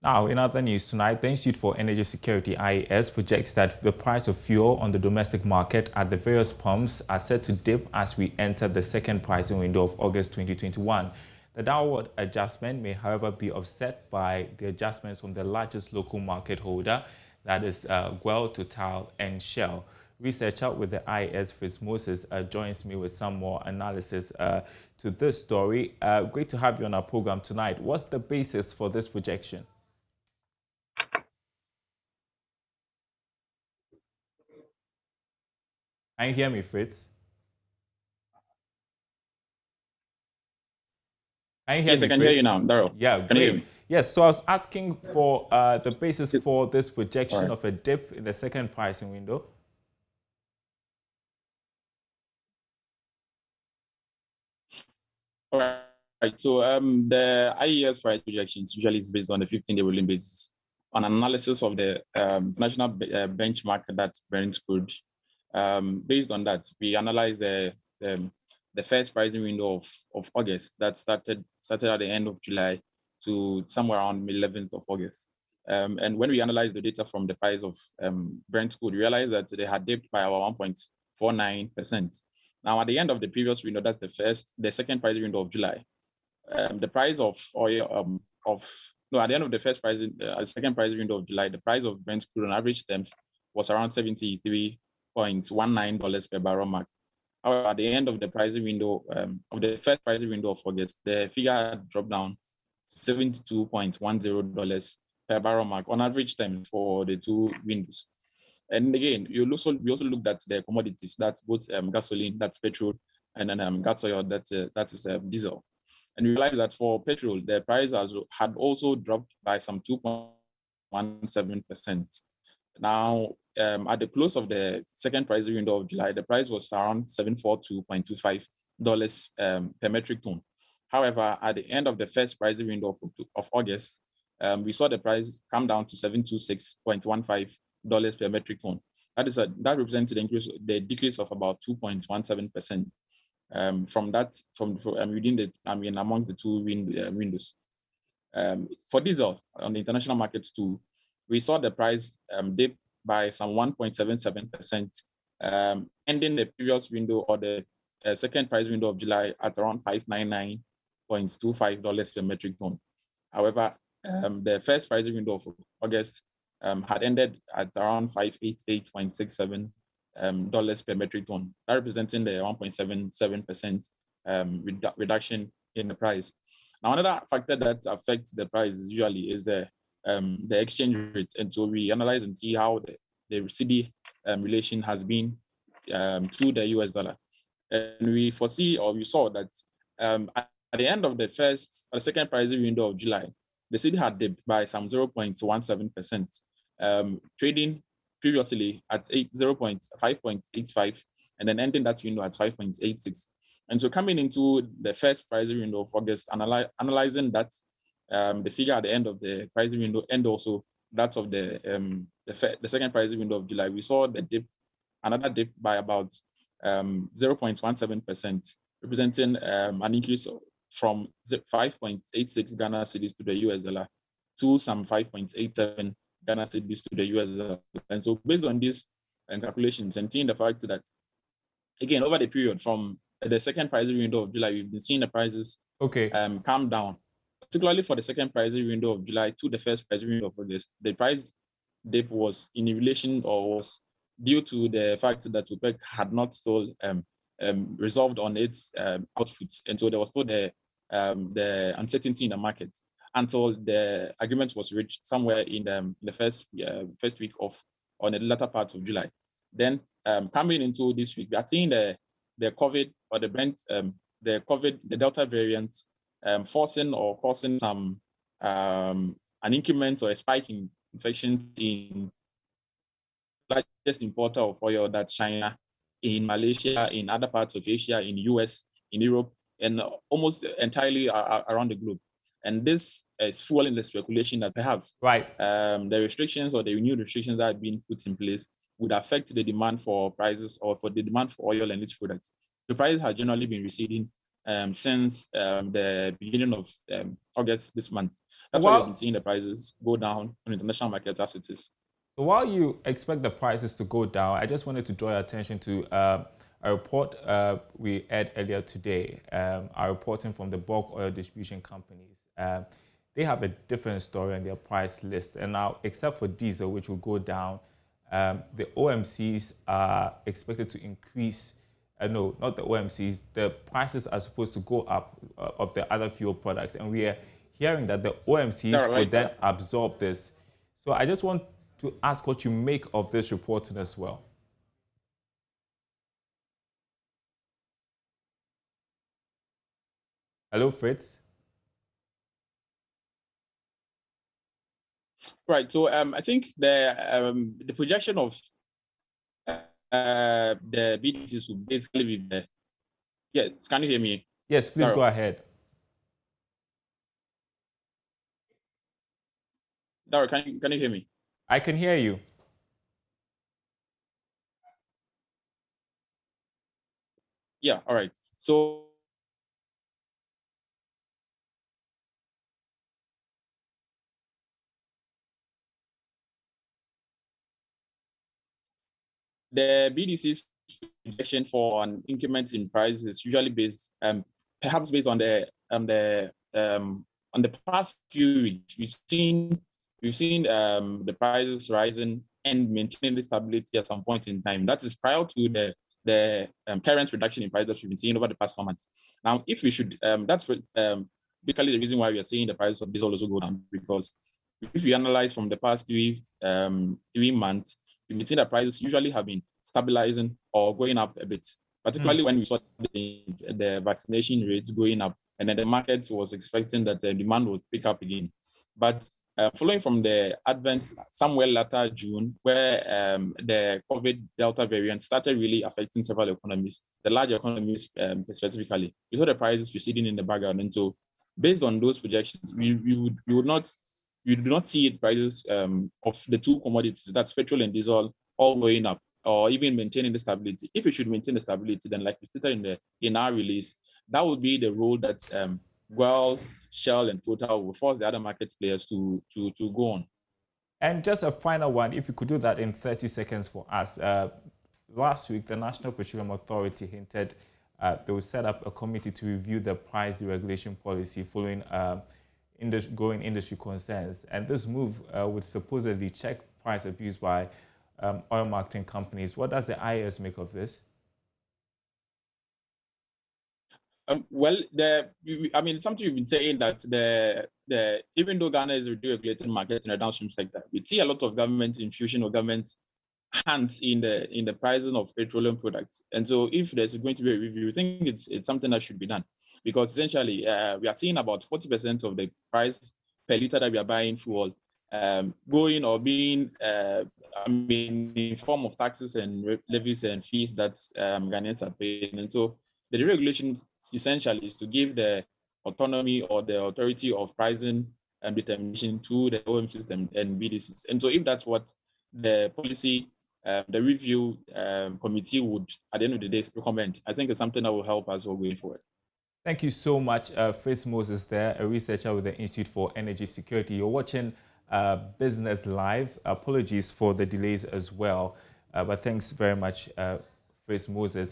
Now, in other news tonight, the Institute for Energy Security, IES, projects that the price of fuel on the domestic market at the various pumps are set to dip as we enter the second pricing window of August 2021. The downward adjustment may, however, be offset by the adjustments from the largest local market holder, that is Guel, Total, and Shell. Researcher with the IES, Fritz Moses, joins me with some more analysis to this story. Great to have you on our program tonight. What's the basis for this projection? Can you hear me, Fritz? Can you hear yes, me, I can Fritz? hear you now, Daryl. Yeah, Can you hear great. me? Yes, so I was asking for the basis for this projection Right. of a dip in the second pricing window. All right. So the IES price projections usually is based on the 15-day rolling basis on analysis of the national benchmark that's Brent crude. Based on that, we analyze the first pricing window of August that started at the end of July to somewhere around 11th of August. And when we analyze the data from the price of Brent crude, we realize that they had dipped by about 1.49%. Now, at the end of the previous window, that's the second pricing window of July. The price of oil at the end of the second pricing window of July, the price of Brent crude on average terms was around $73.19 per barrel mark. However, at the end of the pricing window of the first pricing window of August, the figure dropped down to $72.10 per barrel mark on average terms for the two windows. And again, we also looked at the commodities, that's both gasoline, that's petrol, and then gas oil, that is diesel. And we realized that for petrol, the price had also dropped by some 2.17%. Now, at the close of the second pricing window of July, the price was around $742.25 per metric ton. However, at the end of the first pricing window of August, we saw the price come down to $726.15 per metric ton. That represents the decrease of about 2.17% amongst the two windows. For diesel on the international markets too, we saw the price dip by some 1.77%, ending the previous window or the second price window of July at around $599.25 per metric ton. However, the first pricing window of August had ended at around $588.67 per metric ton, that representing the 1.77% reduction in the price. Now, another factor that affects the price usually is the exchange rate, and so we analyze and see how the CD relation has been to the US dollar, and we saw that at the end of the second pricing window of July, the CD had dipped by some 0.17%, trading previously at 5.85, and then ending that window at 5.86. And so coming into the first pricing window of August, analyzing that, the figure at the end of the pricing window and also that of the second pricing window of July, we saw another dip by about 0.17%, representing an increase from 5.86 Ghana cedis to the US dollar to some 5.87 Ghana cedis to the US dollar. And so based on these calculations and seeing the fact that, again, over the period from the second pricing window of July, we've been seeing the prices come down, particularly for the second pricing window of July to the first pricing window of August. The price dip was in relation or was due to the fact that OPEC had not still resolved on its outputs. And so there was still the uncertainty in the market until the agreement was reached somewhere in the first week on the latter part of July. Then coming into this week, we are seeing the COVID or the Delta variant forcing or causing some an increment or a spike in infections in largest importer of oil, that's China, in Malaysia, in other parts of Asia, in the US, in Europe, and almost entirely around the globe. And this is fueling the speculation that perhaps the restrictions or the new restrictions that have been put in place would affect the demand for prices or for the demand for oil and its products. The prices have generally been receding since the beginning of August this month. That's why we've been seeing the prices go down on international markets as it is. So while you expect the prices to go down, I just wanted to draw your attention to a report we had earlier today, are reporting from the bulk oil distribution companies. They have a different story on their price list. And now, except for diesel, which will go down, the OMCs are expected to increase. No, not the OMCs. The prices are supposed to go up of the other fuel products. And we are hearing that the OMCs will then absorb this. So I just want to ask what you make of this reporting as well. Hello, Fritz. Right. So I think the projection of the BDCs will basically be the. Yes, can you hear me? Yes, please go ahead. Dara, can you hear me? I can hear you. Yeah. All right. So the BDC's projection for an increment in price is usually based, perhaps based on the past few weeks. We've seen the prices rising and maintaining the stability at some point in time. That is prior to the current reduction in price that we've been seeing over the past 4 months. Now, if we should, that's basically the reason why we are seeing the price of diesel also go down, because if we analyze from the past 3 months, we see that prices usually have been stabilizing or going up a bit, particularly when we saw the vaccination rates going up, and then the market was expecting that the demand would pick up again. But following from the advent somewhere later June, where the COVID Delta variant started really affecting several economies, the large economies specifically, we saw the prices receding in the background. And so based on those projections, we do not see prices of the two commodities, that's petrol and diesel, all going up or even maintaining the stability. If we should maintain the stability, then like we stated in our release, that would be the role that Shell and Total will force the other market players to go on. And just a final one, if you could do that in 30 seconds for us. Last week, the National Petroleum Authority hinted they will set up a committee to review the price deregulation policy following growing industry concerns. And this move would supposedly check price abuse by oil marketing companies. What does the IES make of this? Well, it's something you've been saying that even though Ghana is a deregulated market in the downstream sector, we see a lot of government infusion or government hands in the pricing of petroleum products. And so if there's going to be a review, I think it's something that should be done, because essentially we are seeing about 40% of the price per liter that we are buying fuel going or being in form of taxes and levies and fees that Ghanaians are paying. And so the deregulation essentially is to give the autonomy or the authority of pricing and determination to the OM system and BDCs. And so if that's what the policy, the review committee would, at the end of the day, recommend, I think it's something that will help us all going forward. Thank you so much, Fritz Moses there, a researcher with the Institute for Energy Security. You're watching Business Live. Apologies for the delays as well, but thanks very much, Fritz Moses.